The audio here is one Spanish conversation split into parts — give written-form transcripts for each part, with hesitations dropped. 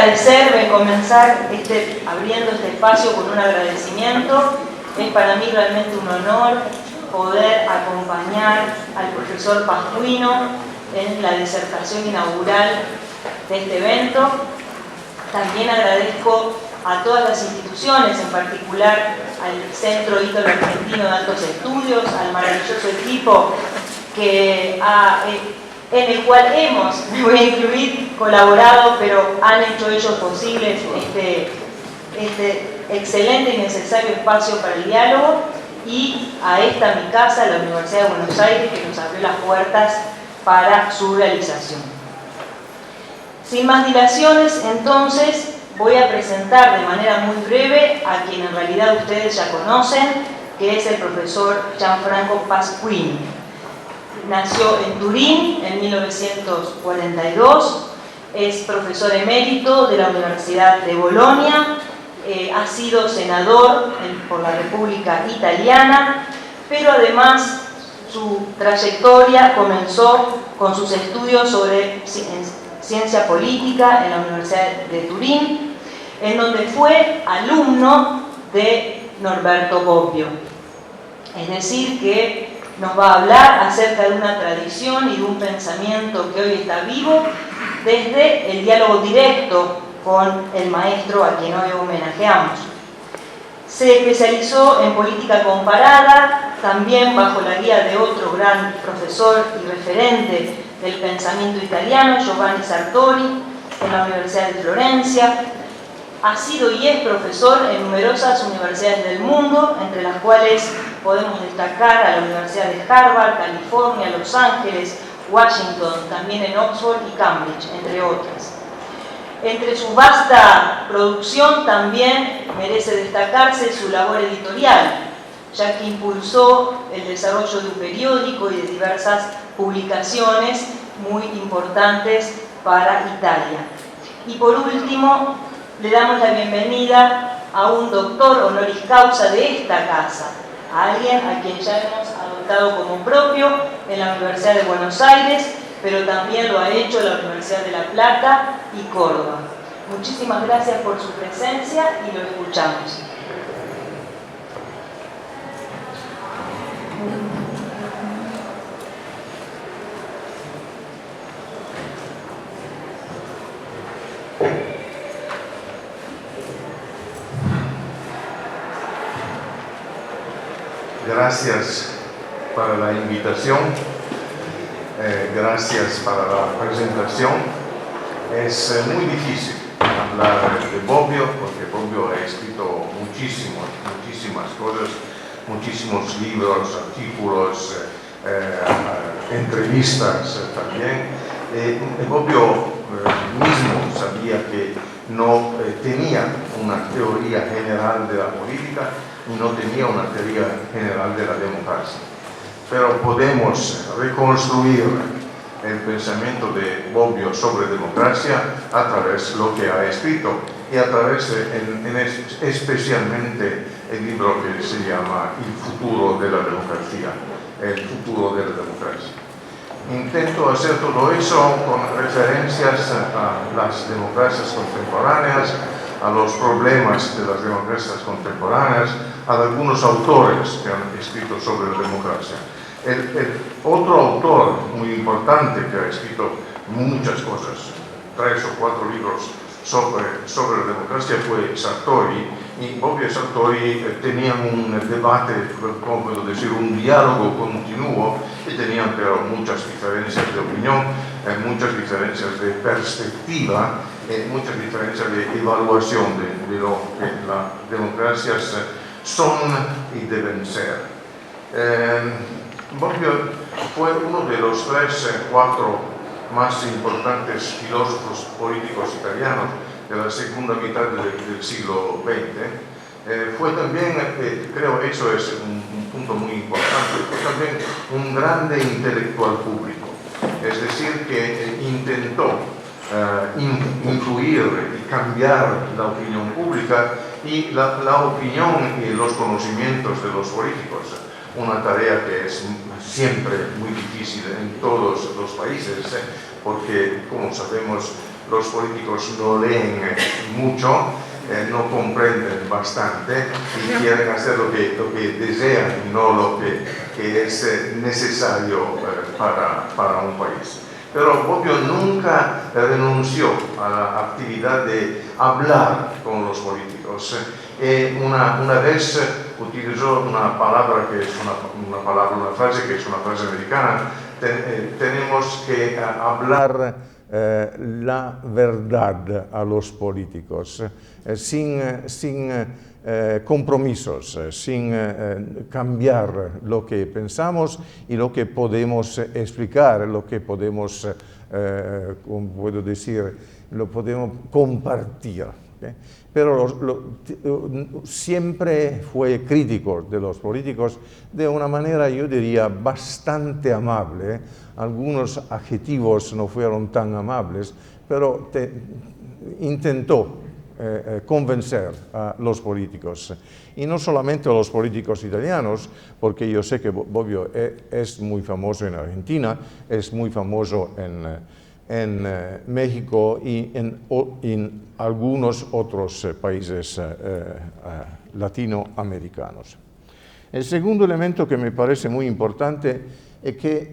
agradecerme, comenzar abriendo este espacio con un agradecimiento. Es para mí realmente un honor poder acompañar al profesor Pascuino en la disertación inaugural de este evento. También agradezco a todas las instituciones, en particular al Centro Ítalo Argentino de Altos Estudios, al maravilloso equipo en el cual hemos, me voy a incluir, colaborado, pero han hecho ellos posible este excelente y necesario espacio para el diálogo, y a esta mi casa, la Universidad de Buenos Aires, que nos abrió las puertas para su realización. Sin más dilaciones, entonces, voy a presentar de manera muy breve a quien en realidad ustedes ya conocen, que es el profesor Gianfranco Pasquini. Nació en Turín en 1942, es profesor emérito de la Universidad de Bolonia, ha sido senador por la República Italiana, pero además su trayectoria comenzó con sus estudios sobre ciencia política en la Universidad de Turín, en donde fue alumno de Norberto Bobbio. Es decir, que nos va a hablar acerca de una tradición y de un pensamiento que hoy está vivo desde el diálogo directo con el maestro a quien hoy homenajeamos. Se especializó en política comparada, también bajo la guía de otro gran profesor y referente del pensamiento italiano, Giovanni Sartori, en la Universidad de Florencia. Ha sido y es profesor en numerosas universidades del mundo, entre las cuales podemos destacar a la Universidad de Harvard, California, Los Ángeles, Washington, también en Oxford y Cambridge, entre otras. Entre su vasta producción también merece destacarse su labor editorial, ya que impulsó el desarrollo de un periódico y de diversas publicaciones muy importantes para Italia. Y por último, le damos la bienvenida a un doctor honoris causa de esta casa, a alguien a quien ya hemos adoptado como propio en la Universidad de Buenos Aires, pero también lo ha hecho la Universidad de La Plata y Córdoba. Muchísimas gracias por su presencia y lo escuchamos. Gracias para la invitación, gracias para la presentación. Es muy difícil hablar de Bobbio, porque Bobbio ha escrito muchísimas cosas, muchísimos libros, artículos, entrevistas también. Bobbio mismo sabía que no tenía una teoría general de la política y no tenía una teoría general de la democracia. Pero podemos reconstruir el pensamiento de Bobbio sobre democracia a través de lo que ha escrito y a través especialmente el libro que se llama El futuro de la democracia, el futuro de la democracia. Intento hacer todo eso con referencias a las democracias contemporáneas, a los problemas de las democracias contemporáneas, a algunos autores que han escrito sobre la democracia. El otro autor muy importante que ha escrito muchas cosas, 3 o 4 libros sobre la democracia, fue Sartori, y Bobbio y Sartori tenían un debate, como puedo decir, un diálogo continuo, y tenían pero muchas diferencias de opinión, muchas diferencias de perspectiva, muchas diferencias de evaluación de lo que las democracias son y deben ser. Bobbio fue uno de los 3 o 4 más importantes filósofos políticos italianos de la segunda mitad del siglo XX. Fue también, creo eso es un punto muy importante, fue también un grande intelectual público, es decir, que intentó influir y cambiar la opinión pública y la opinión y los conocimientos de los políticos, una tarea que es siempre muy difícil en todos los países, porque, como sabemos, los políticos no leen mucho, no comprenden bastante y quieren hacer lo que desean y no lo que es necesario para un país. Pero Bobbio nunca renunció a la actividad de hablar con los políticos. Una vez utilizó una palabra que es una frase que es una frase americana. Tenemos que hablar la verdad a los políticos, sin compromisos, sin cambiar lo que pensamos y lo que podemos explicar, lo que podemos, como puedo decir, lo podemos compartir. ¿Okay? Pero siempre fue crítico de los políticos de una manera, yo diría, bastante amable. Algunos adjetivos no fueron tan amables, pero intentó convencer a los políticos. Y no solamente a los políticos italianos, porque yo sé que Bobbio es muy famoso en Argentina, es muy famoso en México y en algunos otros países latinoamericanos. El segundo elemento que me parece muy importante es que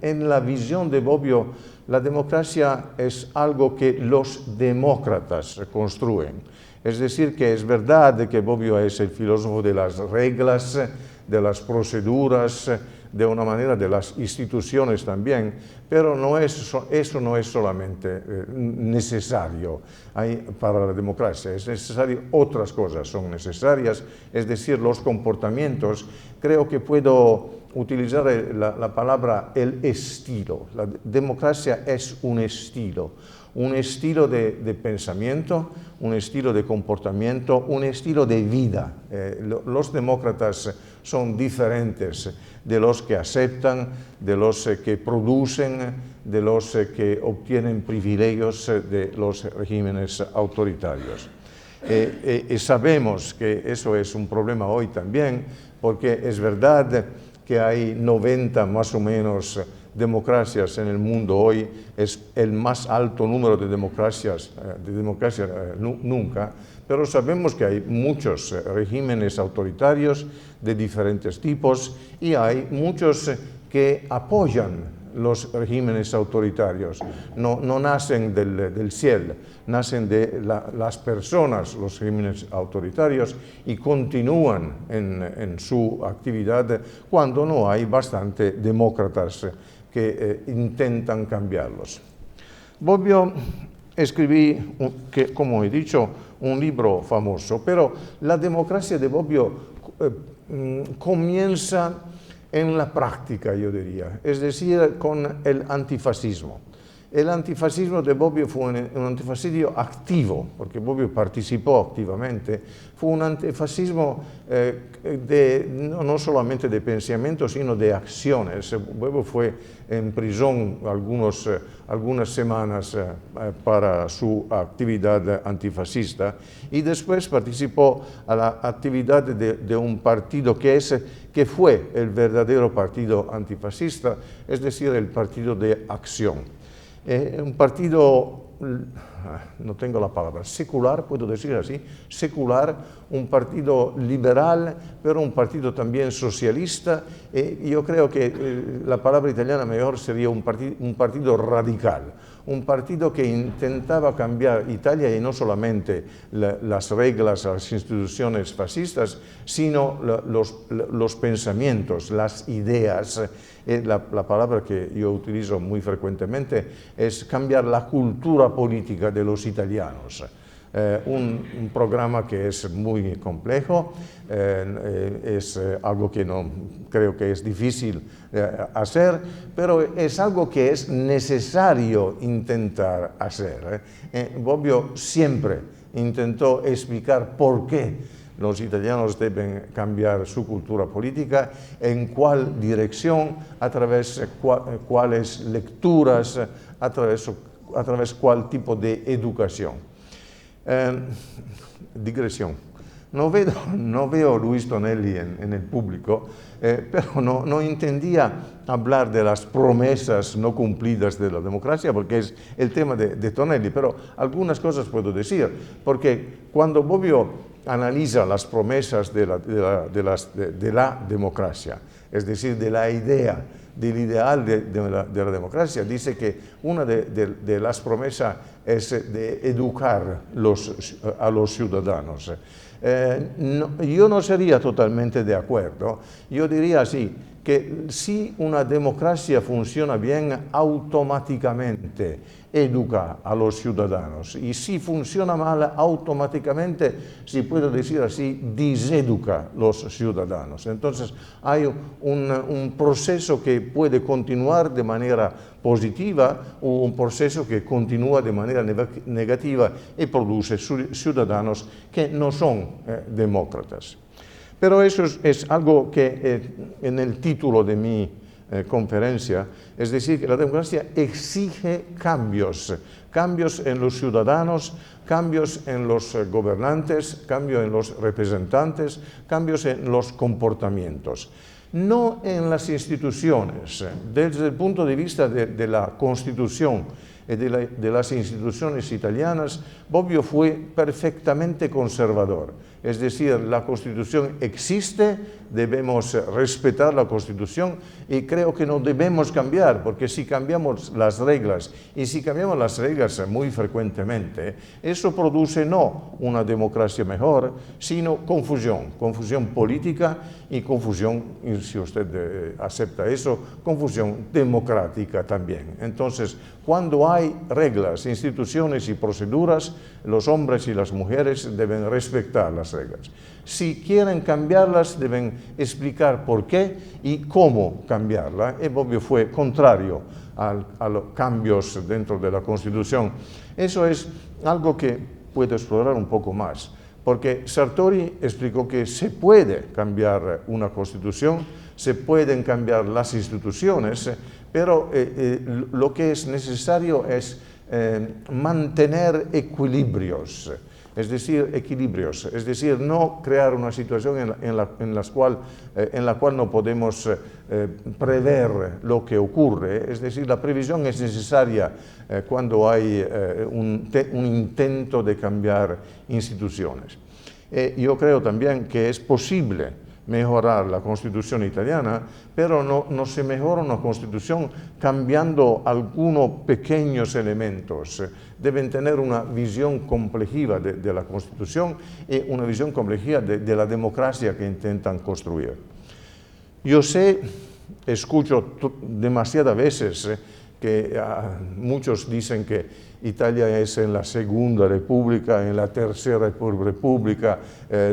en la visión de Bobbio la democracia es algo que los demócratas construyen. Es decir, que es verdad que Bobbio es el filósofo de las reglas, de las proceduras, de una manera de las instituciones también, pero eso no es solamente necesario para la democracia, es necesario, otras cosas son necesarias, es decir, los comportamientos. Creo que puedo utilizar la palabra el estilo. La democracia es un estilo de pensamiento, un estilo de comportamiento, un estilo de vida. Los demócratas son diferentes de los que aceptan, de los que producen, de los que obtienen privilegios de los regímenes autoritarios. Y sabemos que eso es un problema hoy también, porque es verdad que hay 90 más o menos democracias en el mundo hoy, es el más alto número de democracias nunca, pero sabemos que hay muchos regímenes autoritarios de diferentes tipos y hay muchos que apoyan los regímenes autoritarios. No nacen del cielo, nacen de las personas, los regímenes autoritarios, y continúan en su actividad cuando no hay bastante demócratas que intentan cambiarlos. Bobbio escribí, como he dicho, un libro famoso, pero la democracia de Bobbio comienza en la práctica, yo diría, es decir, con el antifascismo. El antifascismo de Bobbio fue un antifascismo activo, porque Bobbio participó activamente. Fue un antifascismo no solamente de pensamiento, sino de acciones. Bobbio fue en prisión algunas semanas para su actividad antifascista y después participó a la actividad de un partido que fue el verdadero partido antifascista, es decir, el Partido de Acción. Un partido, no tengo la palabra, secular, puedo decir así, secular, un partido liberal, pero un partido también socialista. Yo creo que la palabra italiana mejor sería un partido radical, un partido que intentaba cambiar Italia y no solamente las reglas, las instituciones fascistas, sino los pensamientos, las ideas. La palabra que yo utilizo muy frecuentemente es cambiar la cultura política de los italianos. Un programa que es muy complejo, es algo que no creo que es difícil hacer, pero es algo que es necesario intentar hacer. Bobbio siempre intentó explicar por qué los italianos deben cambiar su cultura política, en cuál dirección, a través de cuáles lecturas, a través cuál tipo de educación. Digresión. no veo a Luis Tonelli en el público, pero no entendía hablar de las promesas no cumplidas de la democracia, porque es el tema de Tonelli, pero algunas cosas puedo decir, porque cuando Bobbio analiza las promesas de la democracia, es decir, de la idea, del ideal de la democracia, dice que una de las promesas es de educar a los ciudadanos. Yo no sería totalmente de acuerdo. Yo diría así, que si una democracia funciona bien, automáticamente educa a los ciudadanos. Y si funciona mal, automáticamente, si puedo decir así, diseduca los ciudadanos. Entonces hay un proceso que puede continuar de manera positiva o un proceso que continúa de manera negativa y produce ciudadanos que no son demócratas. Pero eso es algo que en el título de mi conferencia, es decir, que la democracia exige cambios en los ciudadanos, cambios en los gobernantes, cambios en los representantes, cambios en los comportamientos. No en las instituciones. Desde el punto de vista de la Constitución y de las instituciones italianas, Bobbio fue perfectamente conservador. Es decir, la Constitución existe, debemos respetar la Constitución y creo que no debemos cambiar, porque si cambiamos las reglas, y si cambiamos las reglas muy frecuentemente, eso produce no una democracia mejor, sino confusión política y confusión, si usted acepta eso, confusión democrática también. Entonces, cuando hay reglas, instituciones y proceduras, los hombres y las mujeres deben respetar las reglas. Si quieren cambiarlas, deben explicar por qué y cómo cambiarla. Y Bobbio fue contrario a los cambios dentro de la Constitución. Eso es algo que puedo explorar un poco más, porque Sartori explicó que se puede cambiar una Constitución, se pueden cambiar las instituciones, pero lo que es necesario es mantener equilibrios, es decir, no crear una situación en la cual no podemos prever lo que ocurre, es decir, la previsión es necesaria cuando hay un intento de cambiar instituciones. Yo creo también que es posible mejorar la Constitución italiana, pero no se mejora una Constitución cambiando algunos pequeños elementos. Deben tener una visión compleja de la Constitución y una visión compleja de la democracia que intentan construir. Yo escucho demasiadas veces que muchos dicen que Italia es en la Segunda República, en la Tercera República,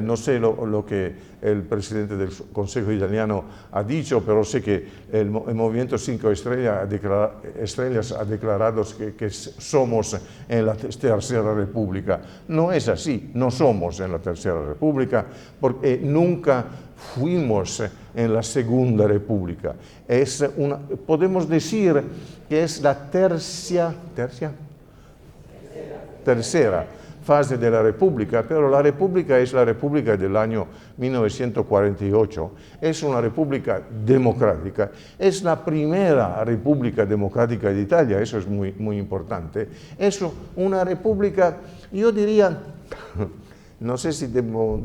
no sé lo que el presidente del Consejo Italiano ha dicho, pero sé que el Movimiento 5 Estrellas ha declarado que somos en la Tercera República. No es así, no somos en la Tercera República, porque nunca fuimos en la Segunda República. Podemos decir que es la tercera fase de la República, pero la República es la República del año 1948, es una república democrática, es la primera república democrática de Italia, eso es muy importante, es una república, yo diría, no sé si debo